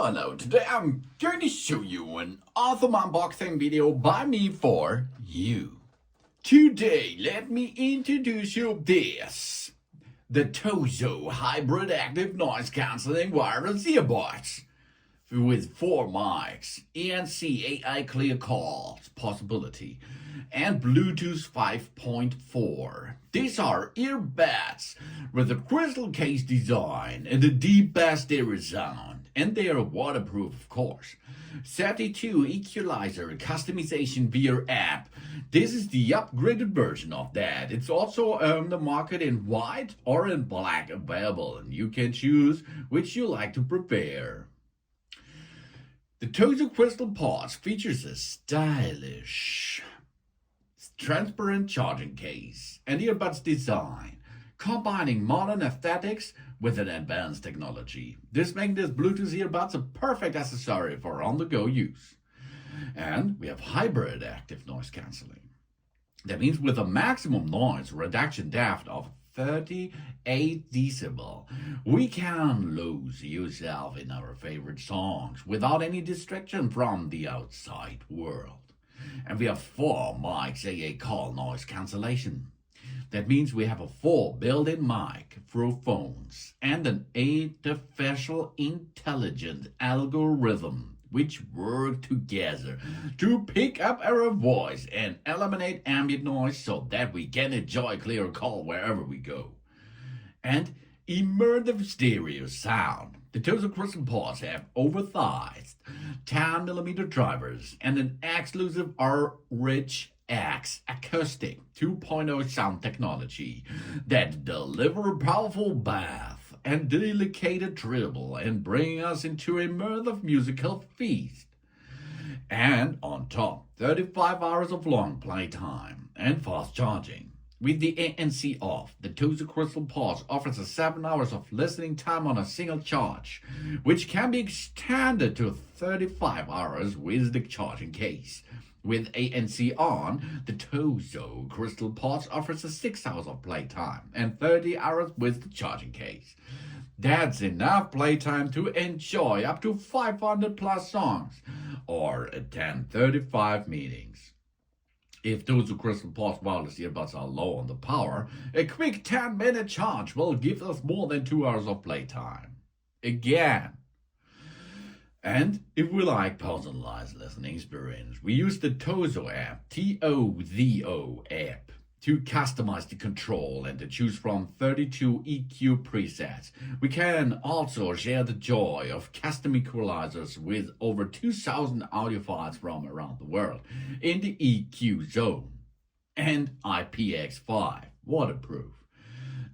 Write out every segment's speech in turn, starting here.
Hello, today I'm going to show you an awesome unboxing video by me for you. Today, let me introduce you this. The TOZO Hybrid Active Noise Cancelling Wireless Earbuds with 4 mics, ENC AI clear calls possibility, and Bluetooth 5.4. These are earbuds with a crystal case design and a deep bass stereo sound, and they are waterproof, of course. 32 equalizer customization via app. This is the upgraded version of that. It's also on the market in white or in black available, and you can choose which you like to prepare. The TOZO Crystal Pods features a stylish, transparent charging case and earbuds design, combining modern aesthetics with an advanced technology. This makes these Bluetooth earbuds a perfect accessory for on-the-go use. And we have hybrid active noise cancelling. That means with a maximum noise reduction depth of 38 decibel, we can lose yourself in our favorite songs without any distraction from the outside world. And we have 4 Mics AI call noise cancellation. That means we have a full built-in mic through phones and an artificial intelligent algorithm which work together to pick up our voice and eliminate ambient noise so that we can enjoy clear call wherever we go. And Immersive Stereo Sound. The TOZO Crystal Pods have oversized 10mm drivers and an exclusive OrigX Acoustic 2.0 sound technology that deliver powerful bass and delicate treble and bring us into a immersive musical feast. And on top, 35 hours of long playtime and fast charging. With the ANC off, the TOZO Crystal Pods offers 7 hours of listening time on a single charge, which can be extended to 35 hours with the charging case. With ANC on, the TOZO Crystal Pods offers 6 hours of playtime and 30 hours with the charging case. That's enough playtime to enjoy up to 500 plus songs or attend 35 meetings. If TOZO Crystal Pods wireless earbuds are low on the power, a quick 10-minute charge will give us more than 2 hours of playtime. Again. And if we like personalized listening experience, we use the TOZO app, TOZO app, to customize the control and to choose from 32 EQ presets. We can also share the joy of custom equalizers with over 2,000 audio files from around the world in the EQ zone and IPX5 waterproof.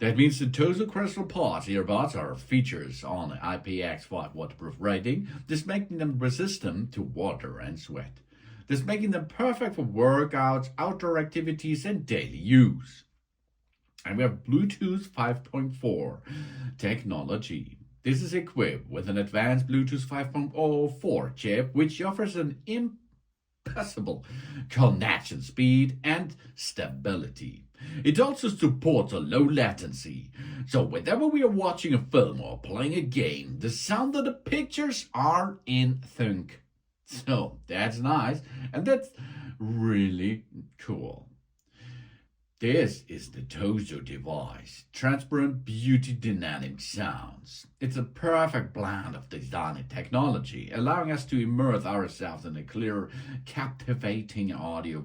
That means the TOZO Crystal Pods earbuds are features on the IPX5 waterproof rating, this making them resistant to water and sweat. This making them perfect for workouts, outdoor activities, and daily use. And we have Bluetooth 5.4 technology. This is equipped with an advanced Bluetooth 5.04 chip, which offers an impossible connection speed and stability. It also supports a low latency, so whenever we are watching a film or playing a game, the sound of the pictures are in sync. So that's nice, and that's really cool. This is the TOZO device, transparent beauty dynamic sounds. It's a perfect blend of design and technology, allowing us to immerse ourselves in a clear, captivating audio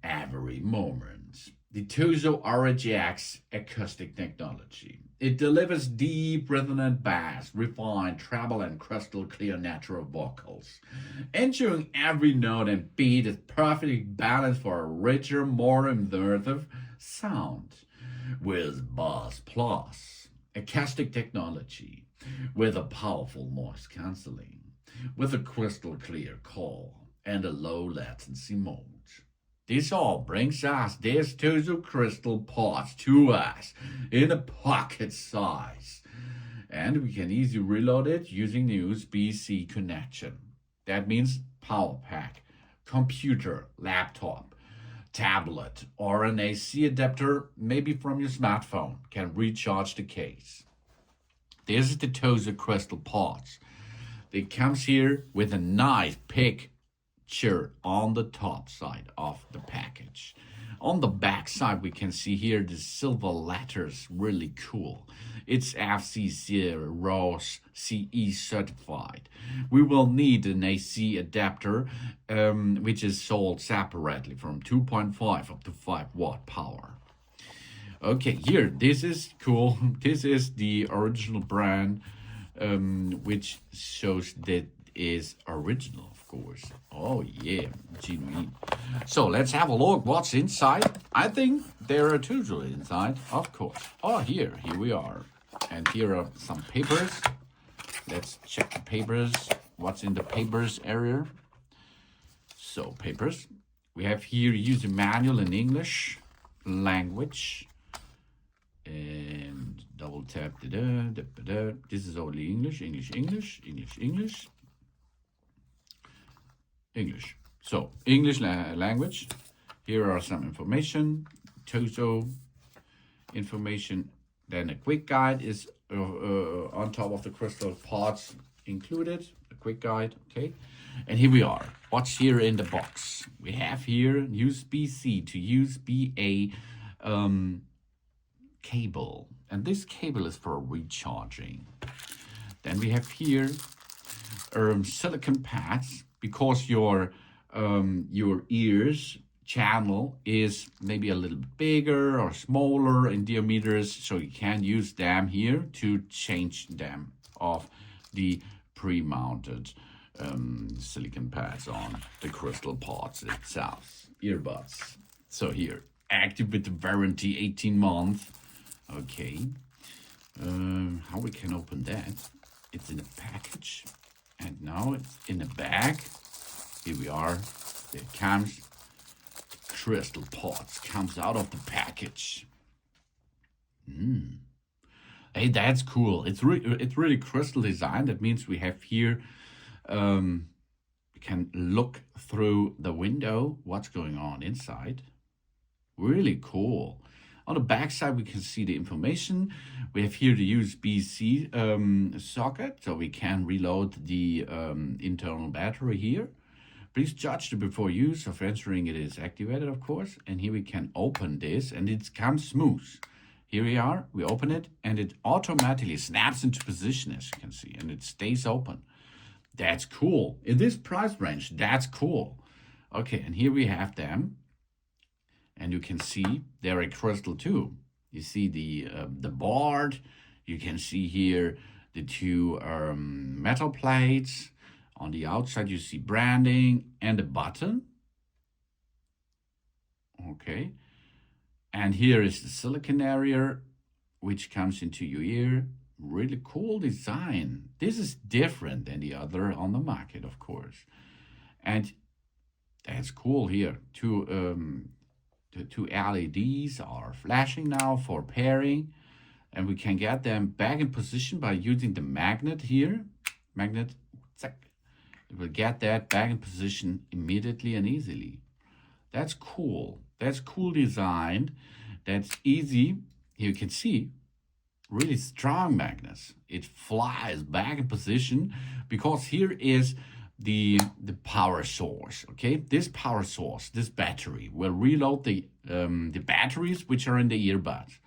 every moment. The TOZO OrigX Acoustic technology. It delivers deep, resonant bass, refined treble, and crystal clear natural vocals, ensuring every note and beat is perfectly balanced for a richer, more immersive sound. With Bass Plus acoustic technology, with a powerful noise cancelling, with a crystal clear call, and a low latency mode. This all brings us this TOZO Crystal Pods to us in a pocket size. And we can easily reload it using the USB-C connection. That means power pack, computer, laptop, tablet, or an AC adapter, maybe from your smartphone, can recharge the case. This is the TOZO Crystal Pods. it comes here with a nice picture on the top side of the package. On the back side, we can see here the silver letters, really cool. It's FCC certified. We will need an AC adapter, which is sold separately from 2.5 up to 5 watt power. Okay, here, this is cool. This is the original brand, which shows that is original, of course. Oh yeah, genuine. So let's have a look what's inside. I think there are TOZO inside, of course. Oh, here we are. And here are some papers. Let's check the papers. What's in the papers area? So papers. We have here user manual in English language. And double tap. This is only English. English. So English language. Here are some information, TOZO information. Then a quick guide is on top of the Crystal Pods included. A quick guide, okay. And here we are. What's here in the box? We have here USB-C to USB-A cable, and this cable is for recharging. Then we have here silicone pads, because your ears channel is maybe a little bigger or smaller in diameters, so you can use them here to change them of the pre-mounted silicone pads on the Crystal Pods itself, earbuds. So here, active with the warranty 18 months. Okay, how we can open that? It's in a package, and now it's in a bag. Here we are. It comes. The Crystal Pods comes out of the package. Hey, that's cool. It's really crystal design. That means we have here. We can look through the window. What's going on inside? Really cool. On the back side, we can see the information. We have here the USB-C socket, so we can reload the internal battery here. Please judge the before use of ensuring it is activated, of course. And here we can open this, and it comes smooth. Here we are, we open it, and it automatically snaps into position, as you can see, and it stays open. That's cool. In this price range, that's cool. Okay, and here we have them. And you can see they're a crystal too. You see the board. You can see here the two metal plates. On the outside, you see branding and a button. Okay. And here is the silicone area, which comes into your ear. Really cool design. This is different than the other on the market, of course. And that's cool here. The two LEDs are flashing now for pairing, and we can get them back in position by using the magnet here. Magnet, it will get that back in position immediately and easily. That's cool. That's cool design. That's easy. Here you can see really strong magnets. It flies back in position because here is the power source. Okay, this power source, this battery will reload the batteries which are in the earbuds,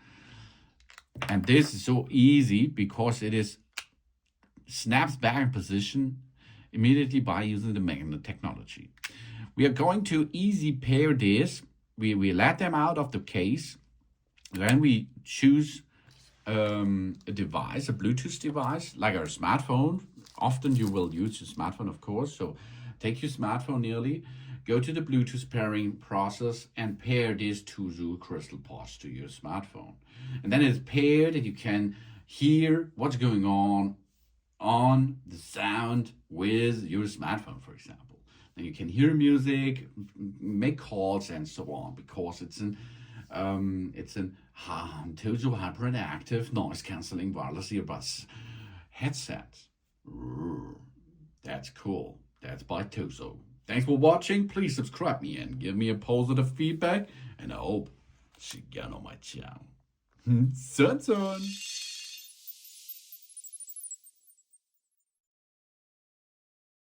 and this is so easy because it is snaps back in position immediately by using the magnet technology. We are going to easy pair this. We let them out of the case, then we choose a device, a Bluetooth device like our smartphone. Often you will use your smartphone, of course. So take your smartphone nearly, go to the Bluetooth pairing process and pair this TOZO Crystal Pods to your smartphone. And then it's paired and you can hear what's going on the sound with your smartphone, for example. Then you can hear music, make calls and so on, because it's an TOZO hyperactive noise cancelling wireless earbuds headset. That's cool. That's by TOZO. Thanks for watching. Please subscribe me and give me a positive feedback. And I hope see you on my channel. Soon.